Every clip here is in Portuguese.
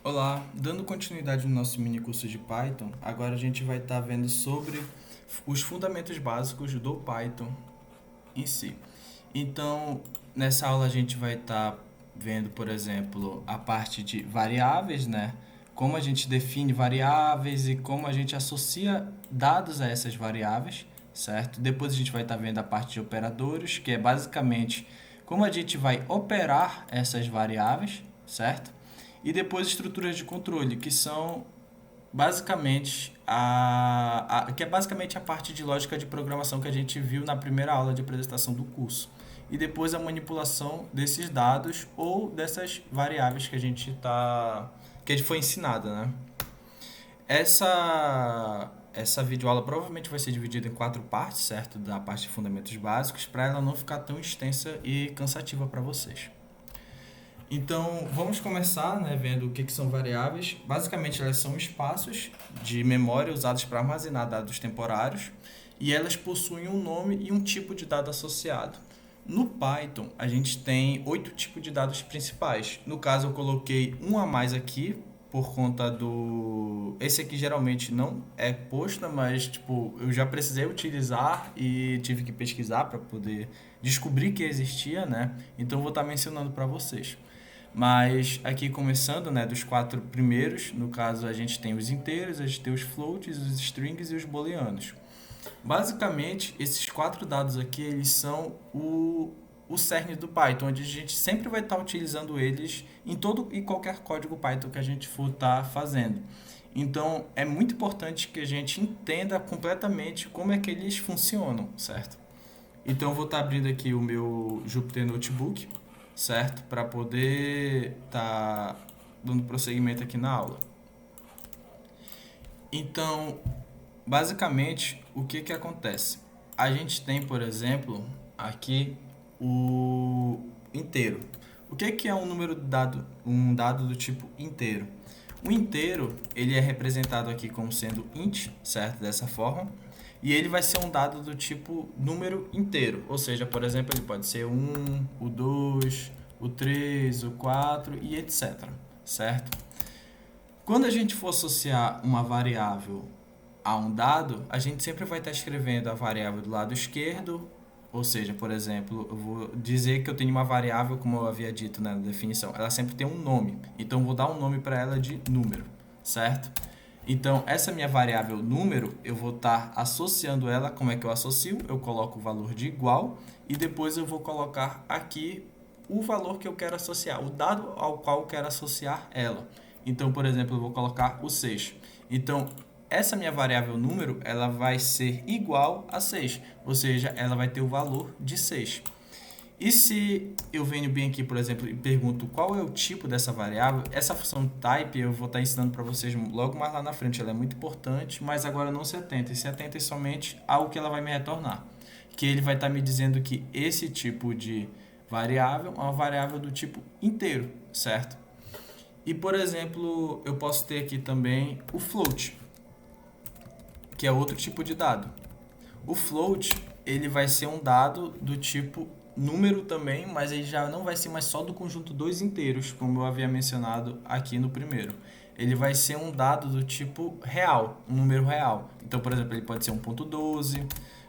Olá, dando continuidade no nosso mini curso de Python, agora a gente vai estar vendo sobre os fundamentos básicos do Python em si. Então, nessa aula a gente vai estar vendo, por exemplo, a parte de variáveis, né? Como a gente define variáveis e como a gente associa dados a essas variáveis, certo? Depois a gente vai estar vendo a parte de operadores, que é basicamente como a gente vai operar essas variáveis, certo? E depois estruturas de controle, que são basicamente que é basicamente a parte de lógica de programação que a gente viu na primeira aula de apresentação do curso. E depois a manipulação desses dados ou dessas variáveis que a gente foi ensinada, né? Essa videoaula provavelmente vai ser dividida em quatro partes, certo? Da parte de fundamentos básicos, para ela não ficar tão extensa e cansativa para vocês. Então, vamos começar, né, vendo o que são variáveis. Basicamente, elas são espaços de memória usados para armazenar dados temporários e elas possuem um nome e um tipo de dado associado. No Python, a gente tem 8 tipos de dados principais. No caso, eu coloquei um a mais aqui por conta do... Esse aqui geralmente não é posto, mas tipo, eu já precisei utilizar e tive que pesquisar para poder descobrir que existia, né? Então, vou estar mencionando para vocês. Mas aqui começando, né, dos quatro primeiros, no caso a gente tem os inteiros, a gente tem os floats, os strings e os booleanos. Basicamente, esses quatro dados aqui, eles são o cerne do Python, onde a gente sempre vai estar utilizando eles em todo e qualquer código Python que a gente for estar fazendo. Então, é muito importante que a gente entenda completamente como é que eles funcionam, certo? Então, eu vou estar abrindo aqui o meu Jupyter Notebook, certo? Para poder estar dando prosseguimento aqui na aula. Então, basicamente, o que que acontece? A gente tem, por exemplo, aqui o inteiro. O que que é um número dado, um dado do tipo inteiro? O inteiro, ele é representado aqui como sendo int, certo? Dessa forma. E ele vai ser um dado do tipo número inteiro. Ou seja, por exemplo, ele pode ser o 2, o 3, o 4 e etc. Certo? Quando a gente for associar uma variável a um dado, a gente sempre vai estar escrevendo a variável do lado esquerdo, ou seja, por exemplo, eu vou dizer que eu tenho uma variável, como eu havia dito, né, na definição, ela sempre tem um nome, então eu vou dar um nome para ela de número, certo? Então, essa minha variável número, eu vou estar associando ela, como é que eu associo? Eu coloco o valor de igual e depois eu vou colocar aqui o valor que eu quero associar, o dado ao qual eu quero associar ela. Então, por exemplo, eu vou colocar o 6. Então, essa minha variável número, ela vai ser igual a 6, ou seja, ela vai ter o valor de 6. E se eu venho bem aqui, por exemplo, e pergunto qual é o tipo dessa variável, essa função type eu vou estar ensinando para vocês logo mais lá na frente. Ela é muito importante, mas agora não se atentem. Se atentem somente ao que ela vai me retornar. Que ele vai estar me dizendo que esse tipo de variável é uma variável do tipo inteiro, certo? E, por exemplo, eu posso ter aqui também o float, que é outro tipo de dado. O float, ele vai ser um dado do tipo número também, mas ele já não vai ser mais só do conjunto dois inteiros, como eu havia mencionado aqui no primeiro. Ele vai ser um dado do tipo real, um número real. Então, por exemplo, ele pode ser 1.12,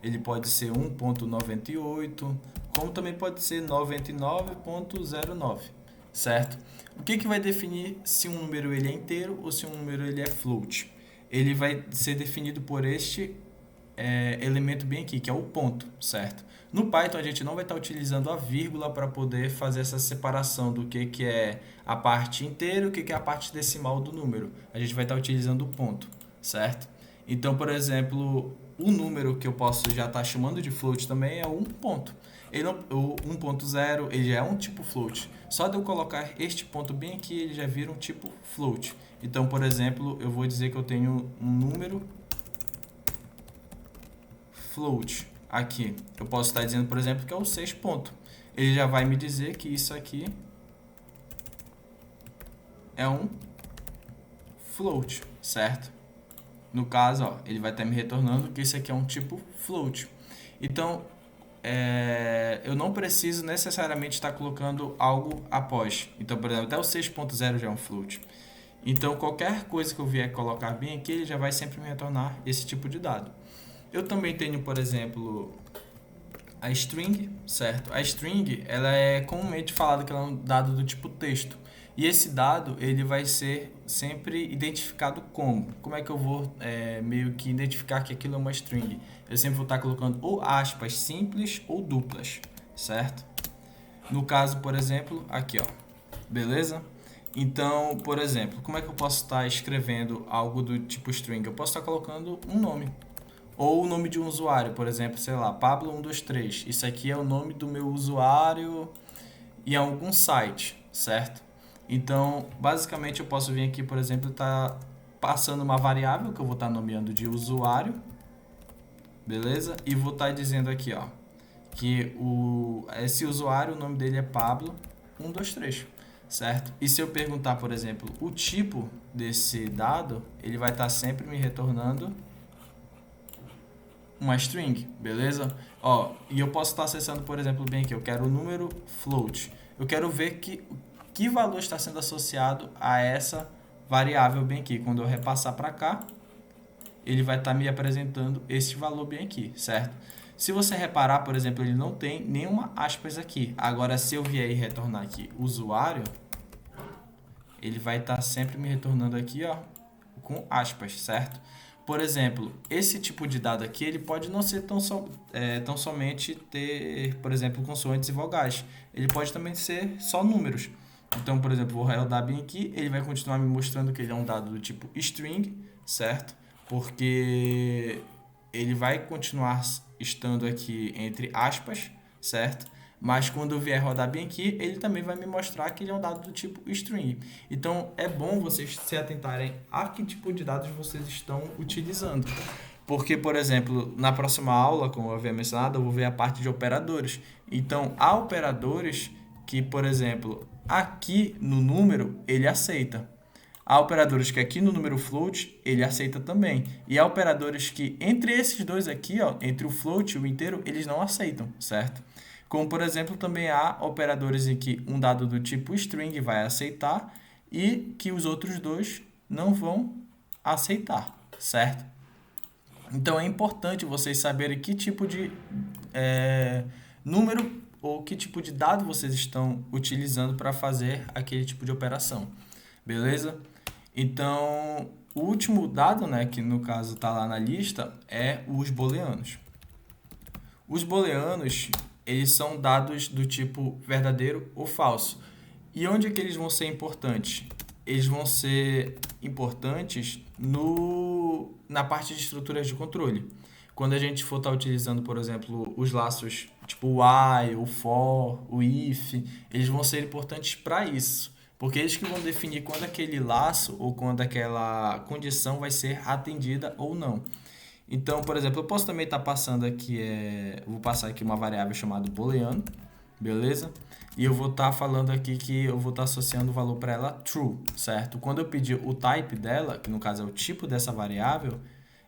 ele pode ser 1.98, como também pode ser 99.09, certo? O que que vai definir se um número ele é inteiro ou se um número ele é float? Ele vai ser definido por este elemento bem aqui, que é o ponto, certo? No Python a gente não vai estar utilizando a vírgula para poder fazer essa separação do que é a parte inteira e o que é a parte decimal do número. A gente vai estar utilizando o ponto, certo? Então, por exemplo, o número que eu posso já estar chamando de float também é um ponto. Ele não, o 1.0 ele já é um tipo float. Só de eu colocar este ponto bem aqui, ele já vira um tipo float. Então, por exemplo, eu vou dizer que eu tenho um número float aqui. Eu posso estar dizendo, por exemplo, que é o 6 ponto. Ele já vai me dizer que isso aqui é um float, certo? No caso, ó, ele vai estar me retornando que isso aqui é um tipo float. Então, eu não preciso necessariamente estar colocando algo após. Então, por exemplo, até o 6.0 já é um float. Então, qualquer coisa que eu vier colocar bem aqui, ele já vai sempre me retornar esse tipo de dado. Eu também tenho, por exemplo, a string, certo? A string, ela é comumente falada que ela é um dado do tipo texto. E esse dado, ele vai ser sempre identificado como? Como é que eu vou meio que identificar que aquilo é uma string? Eu sempre vou estar colocando ou aspas simples ou duplas, certo? No caso, por exemplo, aqui, ó. Beleza? Então, por exemplo, como é que eu posso estar escrevendo algo do tipo string? Eu posso estar colocando um nome. Ou o nome de um usuário, por exemplo, sei lá, Pablo123. Isso aqui é o nome do meu usuário em algum site, certo? Então, basicamente, eu posso vir aqui, por exemplo, estar passando uma variável que eu vou estar nomeando de usuário, beleza? E vou estar dizendo aqui, ó, que esse usuário, o nome dele é Pablo123, certo? E se eu perguntar, por exemplo, o tipo desse dado, ele vai estar sempre me retornando uma string, beleza? Ó, e eu posso estar acessando, por exemplo, bem aqui, eu quero o número float. Eu quero ver que valor está sendo associado a essa variável bem aqui. Quando eu repassar para cá, ele vai estar me apresentando esse valor bem aqui, certo? Se você reparar, por exemplo, ele não tem nenhuma aspas aqui. Agora, se eu vier e retornar aqui usuário, ele vai estar sempre me retornando aqui, ó, com aspas, certo? Por exemplo, esse tipo de dado aqui, ele pode não ser tão somente ter, por exemplo, consoantes e vogais. Ele pode também ser só números. Então, por exemplo, vou rodar bem aqui, ele vai continuar me mostrando que ele é um dado do tipo string, certo? Porque ele vai continuar estando aqui entre aspas, certo? Mas quando eu vier rodar bem aqui, ele também vai me mostrar que ele é um dado do tipo string. Então, é bom vocês se atentarem a que tipo de dados vocês estão utilizando. Porque, por exemplo, na próxima aula, como eu havia mencionado, eu vou ver a parte de operadores. Então, há operadores que, por exemplo, aqui no número, ele aceita. Há operadores que aqui no número float, ele aceita também. E há operadores que, entre esses dois aqui, ó, entre o float e o inteiro, eles não aceitam, certo? Como, por exemplo, também há operadores em que um dado do tipo string vai aceitar e que os outros dois não vão aceitar, certo? Então, é importante vocês saberem que tipo de número ou que tipo de dado vocês estão utilizando para fazer aquele tipo de operação, beleza? Então, o último dado, né, que no caso está lá na lista, é os booleanos. Os booleanos, eles são dados do tipo verdadeiro ou falso. E onde é que eles vão ser importantes? Eles vão ser importantes na parte de estruturas de controle. Quando a gente for estar utilizando, por exemplo, os laços tipo o while, o for, o if, eles vão ser importantes para isso. Porque eles que vão definir quando aquele laço ou quando aquela condição vai ser atendida ou não. Então, por exemplo, eu posso também estar passando aqui, vou passar aqui uma variável chamada booleano, beleza? E eu vou estar falando aqui que eu vou estar associando o valor para ela true, certo? Quando eu pedir o type dela, que no caso é o tipo dessa variável,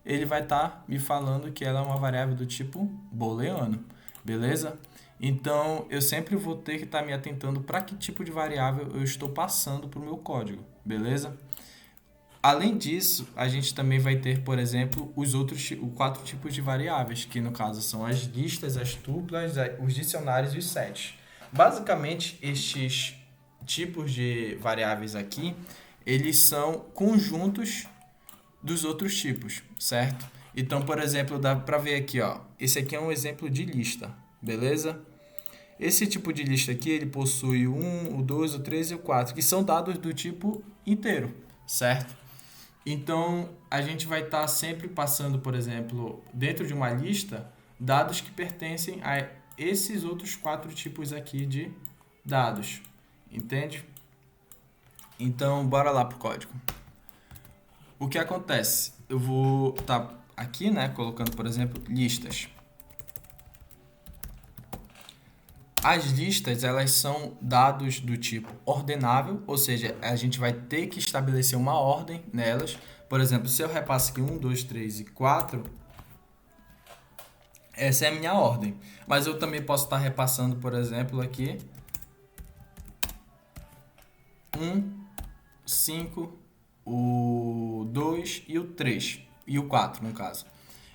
ele vai estar me falando que ela é uma variável do tipo booleano, beleza? Então, eu sempre vou ter que estar me atentando para que tipo de variável eu estou passando para o meu código, beleza? Além disso, a gente também vai ter, por exemplo, os 4 tipos de variáveis, que no caso são as listas, as tuplas, os dicionários e os sets. Basicamente, estes tipos de variáveis aqui, eles são conjuntos dos outros tipos, certo? Então, por exemplo, dá para ver aqui, ó, esse aqui é um exemplo de lista, beleza? Esse tipo de lista aqui, ele possui o 1, o 2, o 3 e o 4, que são dados do tipo inteiro, certo? Então, a gente vai estar sempre passando, por exemplo, dentro de uma lista, dados que pertencem a esses outros 4 tipos aqui de dados. Entende? Então, bora lá pro código. O que acontece? Eu vou estar aqui, né, colocando, por exemplo, listas. As listas, elas são dados do tipo ordenável, ou seja, a gente vai ter que estabelecer uma ordem nelas. Por exemplo, se eu repasso aqui 1, 2, 3 e 4, essa é a minha ordem. Mas eu também posso estar repassando, por exemplo, aqui 1, 5 o 2 e o 3, e o 4 no caso.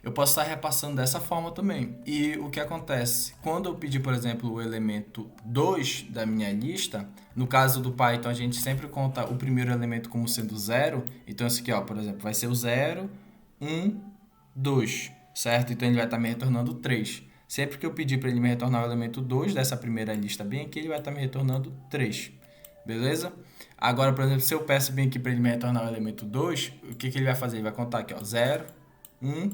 Eu posso estar repassando dessa forma também. E o que acontece? Quando eu pedir, por exemplo, o elemento 2 da minha lista, no caso do Python, a gente sempre conta o primeiro elemento como sendo 0. Então, esse aqui, ó, por exemplo, vai ser o 0, 1, 2, certo? Então, ele vai estar me retornando 3. Sempre que eu pedir para ele me retornar o elemento 2 dessa primeira lista bem aqui, ele vai estar me retornando 3. Beleza? Agora, por exemplo, se eu peço bem aqui para ele me retornar o elemento 2, o que ele vai fazer? Ele vai contar aqui, ó, 0, 1,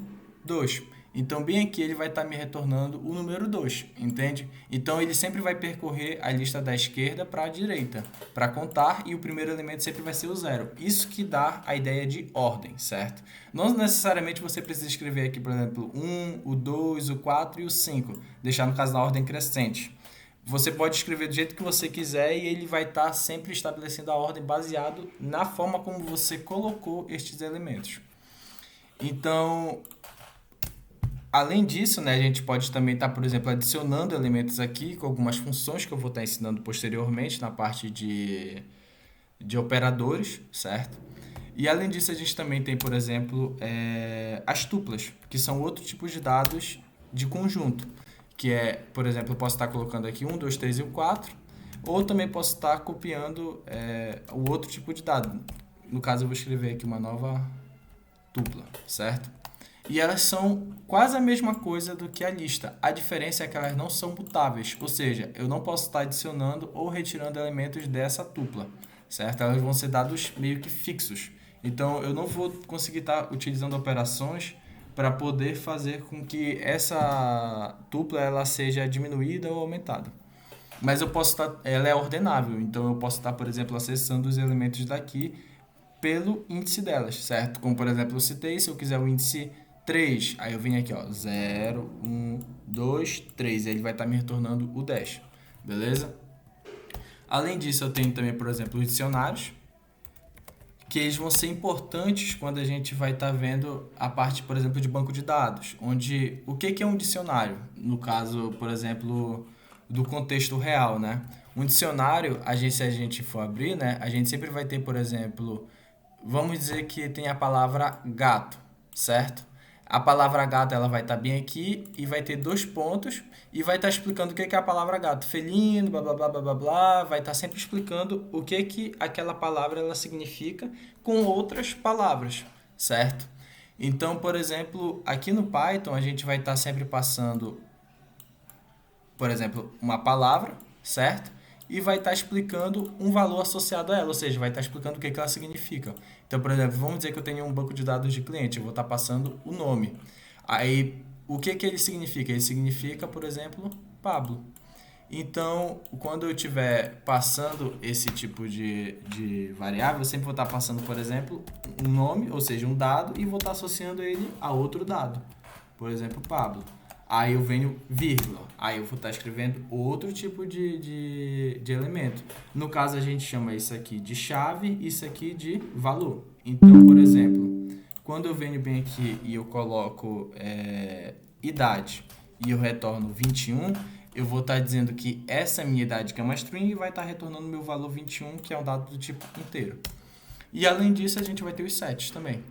2. Então, bem aqui ele vai estar me retornando o número 2, entende? Então, ele sempre vai percorrer a lista da esquerda para a direita, para contar, e o primeiro elemento sempre vai ser o 0. Isso que dá a ideia de ordem, certo? Não necessariamente você precisa escrever aqui, por exemplo, 1, o 2, o 4 e o 5, deixar no caso na ordem crescente. Você pode escrever do jeito que você quiser e ele vai estar sempre estabelecendo a ordem baseado na forma como você colocou estes elementos. Então, além disso, né, a gente pode também estar, por exemplo, adicionando elementos aqui com algumas funções que eu vou estar ensinando posteriormente na parte de operadores, certo? E além disso, a gente também tem, por exemplo, as tuplas, que são outro tipo de dados de conjunto, que é, por exemplo, eu posso estar colocando aqui 1, 2, 3 e o 4, ou também posso estar copiando o outro tipo de dado. No caso, eu vou escrever aqui uma nova tupla, certo? E elas são quase a mesma coisa do que a lista. A diferença é que elas não são mutáveis, ou seja, eu não posso estar adicionando ou retirando elementos dessa tupla, certo? Elas vão ser dados meio que fixos. Então, eu não vou conseguir estar utilizando operações para poder fazer com que essa tupla ela seja diminuída ou aumentada. Mas eu posso estar, ela é ordenável, então eu posso estar, por exemplo, acessando os elementos daqui pelo índice delas, certo? Como, por exemplo, eu citei, se eu quiser o índice 3, aí eu venho aqui, ó, 0, 1, 2, 3, e ele vai estar me retornando o 10, beleza? Além disso, eu tenho também, por exemplo, os dicionários, que eles vão ser importantes quando a gente vai estar vendo a parte, por exemplo, de banco de dados, onde o que é um dicionário? No caso, por exemplo, do contexto real, né? Um dicionário, se a gente for abrir, né, a gente sempre vai ter, por exemplo, vamos dizer que tem a palavra gato, certo? A palavra gato ela vai estar bem aqui e vai ter 2 pontos e vai estar explicando o que é a palavra gato. Felino, blá blá blá blá blá blá, vai estar sempre explicando o que aquela palavra ela significa com outras palavras, certo? Então, por exemplo, aqui no Python a gente vai estar sempre passando, por exemplo, uma palavra, certo? E vai estar explicando um valor associado a ela, ou seja, vai estar explicando o que ela significa. Então, por exemplo, vamos dizer que eu tenho um banco de dados de cliente, eu vou estar passando o nome. Aí, o que ele significa? Ele significa, por exemplo, Pablo. Então, quando eu estiver passando esse tipo de variável, eu sempre vou estar passando, por exemplo, um nome, ou seja, um dado, e vou estar associando ele a outro dado. Por exemplo, Pablo. Aí eu venho vírgula. Aí eu vou estar escrevendo outro tipo de elemento. No caso, a gente chama isso aqui de chave, isso aqui de valor. Então, por exemplo, quando eu venho bem aqui e eu coloco idade e eu retorno 21, eu vou estar dizendo que essa minha idade, que é uma string, vai estar retornando meu valor 21, que é um dado do tipo inteiro. E além disso, a gente vai ter os sets também.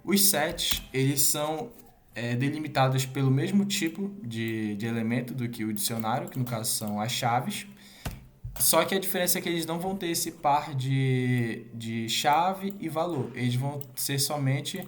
Os sets, eles são delimitados pelo mesmo tipo de elemento do que o dicionário, que no caso são as chaves. Só que a diferença é que eles não vão ter esse par de chave e valor. Eles vão ser somente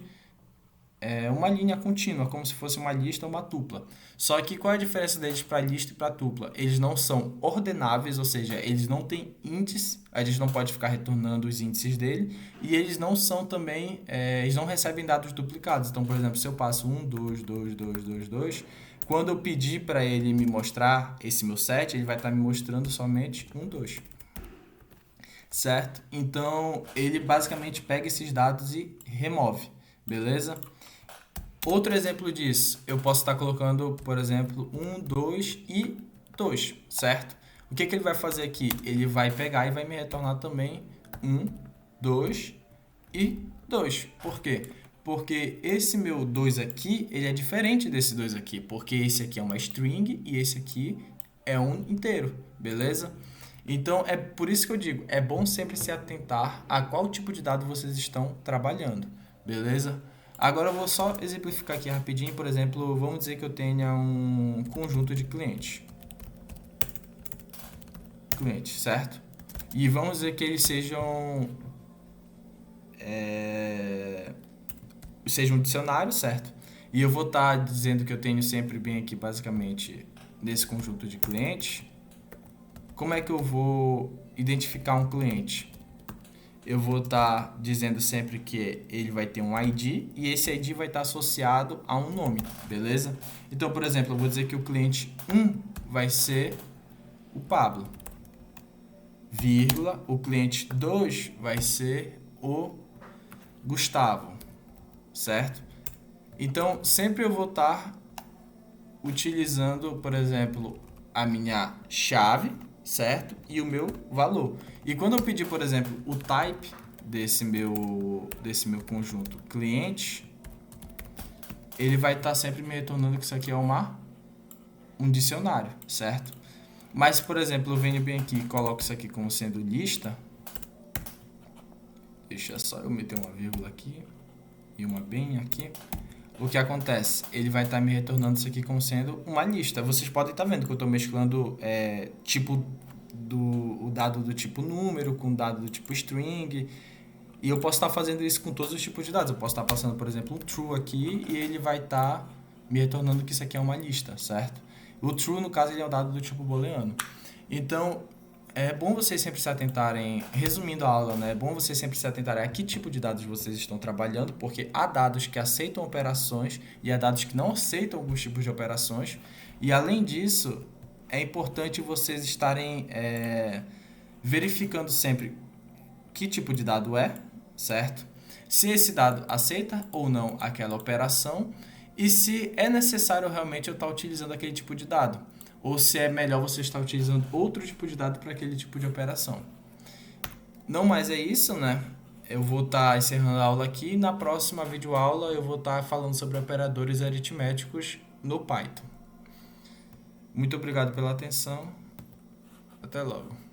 uma linha contínua, como se fosse uma lista ou uma tupla. Só que qual é a diferença deles para lista e para tupla? Eles não são ordenáveis, ou seja, eles não têm índice, a gente não pode ficar retornando os índices dele, e eles não são também, eles não recebem dados duplicados. Então, por exemplo, se eu passo 1, 2, 2, 2, 2, 2, quando eu pedir para ele me mostrar esse meu set, ele vai estar me mostrando somente 1, 2. Certo? Então, ele basicamente pega esses dados e remove, beleza? Outro exemplo disso, eu posso estar colocando, por exemplo, 1, 2 e 2, certo? O que ele vai fazer aqui? Ele vai pegar e vai me retornar também 1, 2 e 2. Por quê? Porque esse meu 2 aqui, ele é diferente desse 2 aqui, porque esse aqui é uma string e esse aqui é um inteiro, beleza? Então, é por isso que eu digo, é bom sempre se atentar a qual tipo de dado vocês estão trabalhando, beleza? Agora eu vou só exemplificar aqui rapidinho, por exemplo, vamos dizer que eu tenha um conjunto de clientes, certo? E vamos dizer que eles sejam um dicionário, certo? E eu vou estar dizendo que eu tenho sempre bem aqui, basicamente, nesse conjunto de clientes. Como é que eu vou identificar um cliente? Eu vou estar dizendo sempre que ele vai ter um ID e esse ID vai estar associado a um nome, beleza? Então, por exemplo, eu vou dizer que o cliente 1 vai ser o Pablo, vírgula, o cliente 2 vai ser o Gustavo, certo? Então, sempre eu vou estar utilizando, por exemplo, a minha chave, certo? E o meu valor. E quando eu pedir, por exemplo, o type desse meu conjunto cliente, ele vai estar sempre me retornando que isso aqui é um dicionário, certo? Mas, por exemplo, eu venho bem aqui e coloco isso aqui como sendo lista. Deixa só eu meter uma vírgula aqui e uma bem aqui. O que acontece? Ele vai estar me retornando isso aqui como sendo uma lista. Vocês podem estar vendo que eu estou mesclando o dado do tipo número com o dado do tipo string. E eu posso estar fazendo isso com todos os tipos de dados. Eu posso estar passando, por exemplo, um true aqui e ele vai estar me retornando que isso aqui é uma lista, certo? O true, no caso, ele é um dado do tipo booleano. Então, é bom vocês sempre se atentarem, resumindo a aula, né? É bom vocês sempre se atentarem a que tipo de dados vocês estão trabalhando, porque há dados que aceitam operações e há dados que não aceitam alguns tipos de operações. E além disso, é importante vocês estarem verificando sempre que tipo de dado é, certo? Se esse dado aceita ou não aquela operação e se é necessário realmente eu estar utilizando aquele tipo de dado ou se é melhor você estar utilizando outro tipo de dado para aquele tipo de operação. Não mais é isso, né? Eu vou estar encerrando a aula aqui e na próxima videoaula eu vou estar falando sobre operadores aritméticos no Python. Muito obrigado pela atenção. Até logo.